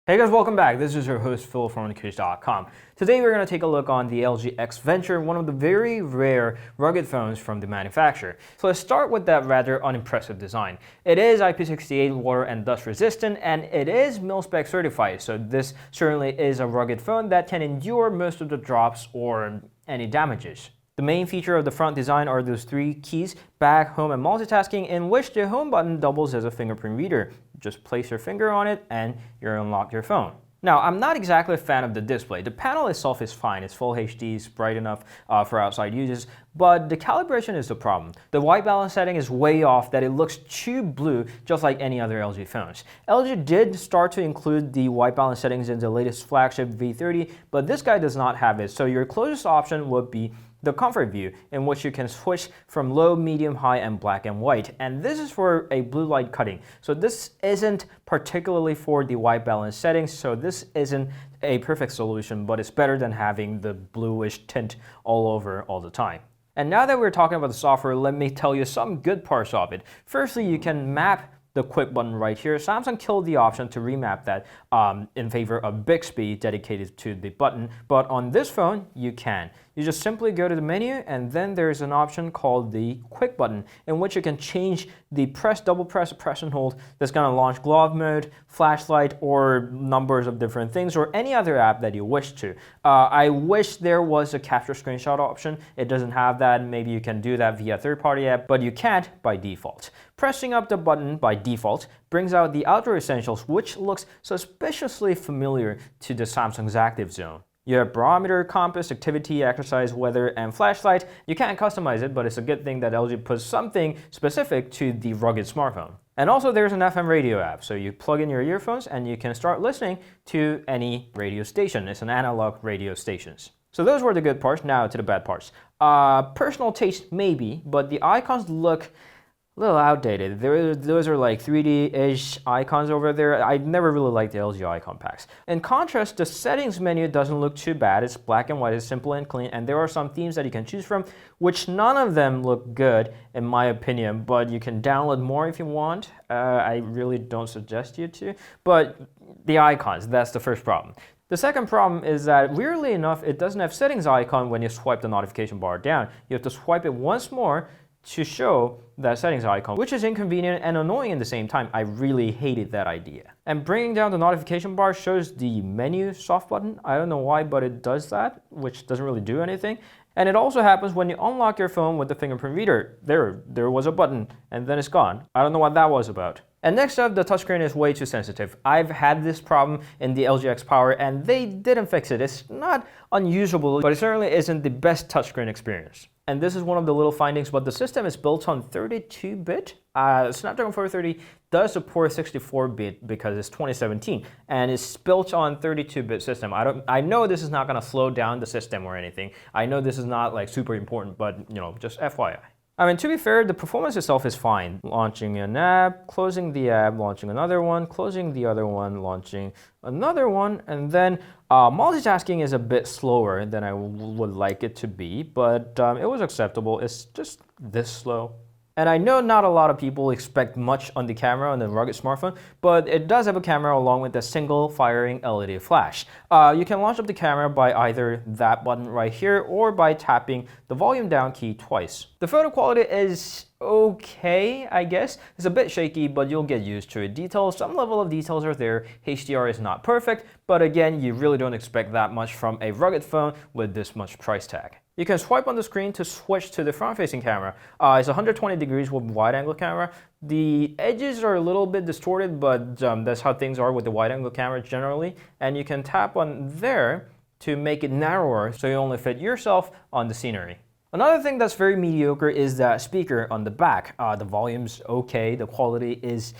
Hey guys, welcome back. This is your host Phil from underKG.com. Today we're going to take a look on the LG X Venture, one of the very rare rugged phones from the manufacturer. So let's start with that rather unimpressive design. It is IP68 water and dust resistant, and it is mil-spec certified, so this certainly is a rugged phone that can endure most of the drops or any damages. The main feature of the front design are those three keys, back, home, and multitasking, in which the home button doubles as a fingerprint reader. Just place your finger on it and you'll unlock your phone. Now, I'm not exactly a fan of the display. The panel itself is fine, it's full HD, it's bright enough for outside uses, but the calibration is the problem. The white balance setting is way off that it looks too blue, just like any other LG phones. LG did start to include the white balance settings in the latest flagship V30, but this guy does not have it, so your closest option would be the comfort view, in which you can switch from low, medium, high, and black and white. And this is for a blue light cutting. So this isn't particularly for the white balance settings, so this isn't a perfect solution, but it's better than having the bluish tint all over all the time. And now that we're talking about the software, let me tell you some good parts of it. Firstly, you can map the quick button right here. Samsung killed the option to remap that in favor of Bixby dedicated to the button, but on this phone, you can. You just simply go to the menu, and then there's an option called the quick button, in which you can change the double press, and hold that's going to launch glove mode, flashlight, or numbers of different things, or any other app that you wish to. I wish there was a capture screenshot option. It doesn't have that. Maybe you can do that via third-party app, but you can't by default. Pressing up the button by default brings out the outdoor essentials, which looks suspiciously familiar to the Samsung's Active Zone. You have barometer, compass, activity, exercise, weather, and flashlight. You can't customize it, but it's a good thing that LG puts something specific to the rugged smartphone. And also there's an FM radio app, so you plug in your earphones and you can start listening to any radio station. It's an analog radio stations. So those were the good parts. Now to the bad parts. Personal taste maybe, but the icons look a little outdated. Those are like 3D-ish icons over there. I never really liked the LG icon packs. In contrast, the settings menu doesn't look too bad. It's black and white, it's simple and clean, and there are some themes that you can choose from, which none of them look good in my opinion, but you can download more if you want. I really don't suggest you to, but the icons, that's the first problem. The second problem is that, weirdly enough, it doesn't have settings icon when you swipe the notification bar down. You have to swipe it once more to show that settings icon, which is inconvenient and annoying at the same time. I really hated that idea. And bringing down the notification bar shows the menu soft button. I don't know why, but it does that, which doesn't really do anything. And it also happens when you unlock your phone with the fingerprint reader. There was a button, and then it's gone. I don't know what that was about. And next up, the touchscreen is way too sensitive. I've had this problem in the LG X Power, and they didn't fix it. It's not unusable, but it certainly isn't the best touchscreen experience. And this is one of the little findings, but the system is built on 32-bit. Snapdragon 430 does support 64-bit because it's 2017, and it's built on 32-bit system. I know this is not going to slow down the system or anything. I know this is not like super important, but just FYI. I mean, to be fair, the performance itself is fine. Launching an app, closing the app, launching another one, closing the other one, launching another one, and then multitasking is a bit slower than I would like it to be, but it was acceptable. It's just this slow. And I know not a lot of people expect much on the camera on the rugged smartphone, but it does have a camera along with a single firing LED flash. You can launch up the camera by either that button right here or by tapping the volume down key twice. The photo quality is okay, I guess. It's a bit shaky, but you'll get used to it. Some level of details are there. HDR is not perfect, but again, you really don't expect that much from a rugged phone with this much price tag. You can swipe on the screen to switch to the front-facing camera. It's 120 degrees with wide-angle camera. The edges are a little bit distorted, but that's how things are with the wide-angle camera generally. And you can tap on there to make it narrower so you only fit yourself on the scenery. Another thing that's very mediocre is that speaker on the back. The volume's okay, the quality is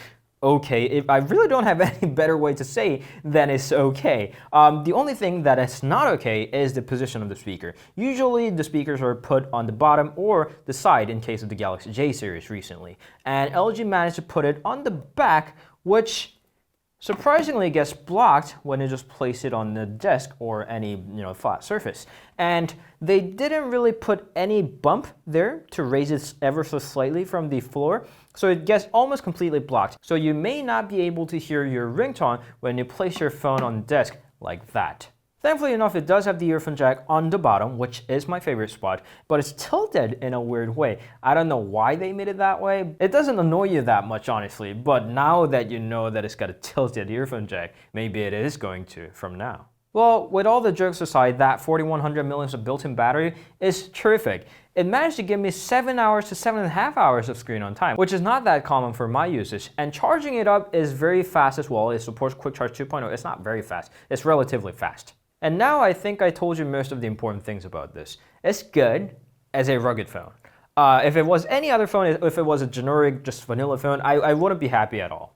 okay. I really don't have any better way to say than it's okay. The only thing that is not okay is the position of the speaker. Usually the speakers are put on the bottom or the side in case of the Galaxy J series recently. And LG managed to put it on the back, which Surprisingly, it gets blocked when you just place it on the desk or any flat surface. And they didn't really put any bump there to raise it ever so slightly from the floor, so it gets almost completely blocked. So you may not be able to hear your ringtone when you place your phone on the desk like that. Thankfully enough, it does have the earphone jack on the bottom, which is my favorite spot, but it's tilted in a weird way. I don't know why they made it that way. It doesn't annoy you that much, honestly, but now that you know that it's got a tilted earphone jack, maybe it is going to from now. Well, with all the jokes aside, that 4100 milliamps of built-in battery is terrific. It managed to give me 7 hours to 7.5 hours of screen on time, which is not that common for my usage. And charging it up is very fast as well. It supports Quick Charge 2.0. It's not very fast. It's relatively fast. And now I think I told you most of the important things about this. It's good as a rugged phone. If it was any other phone, if it was a generic, just vanilla phone, I wouldn't be happy at all.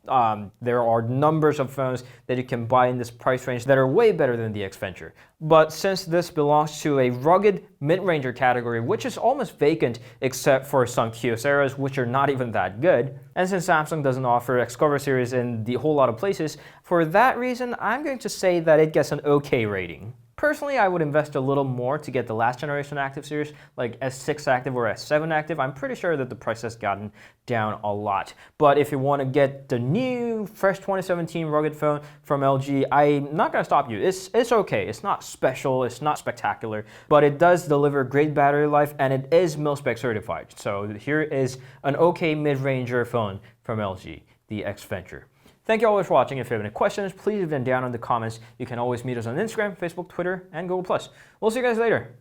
There are numbers of phones that you can buy in this price range that are way better than the X Venture. But since this belongs to a rugged mid-ranger category, which is almost vacant except for some Kyocera's, which are not even that good, and since Samsung doesn't offer X-Cover series in the whole lot of places, for that reason, I'm going to say that it gets an okay rating. Personally, I would invest a little more to get the last generation Active series, like S6 Active or S7 Active. I'm pretty sure that the price has gotten down a lot. But if you want to get the new, fresh 2017 rugged phone from LG, I'm not going to stop you. It's okay. It's not special. It's not spectacular. But it does deliver great battery life, and it is mil-spec certified. So here is an okay mid-ranger phone from LG, the X Venture. Thank you all for watching. If you have any questions, please leave them down in the comments. You can always meet us on Instagram, Facebook, Twitter, and Google+. We'll see you guys later.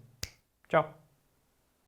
Ciao.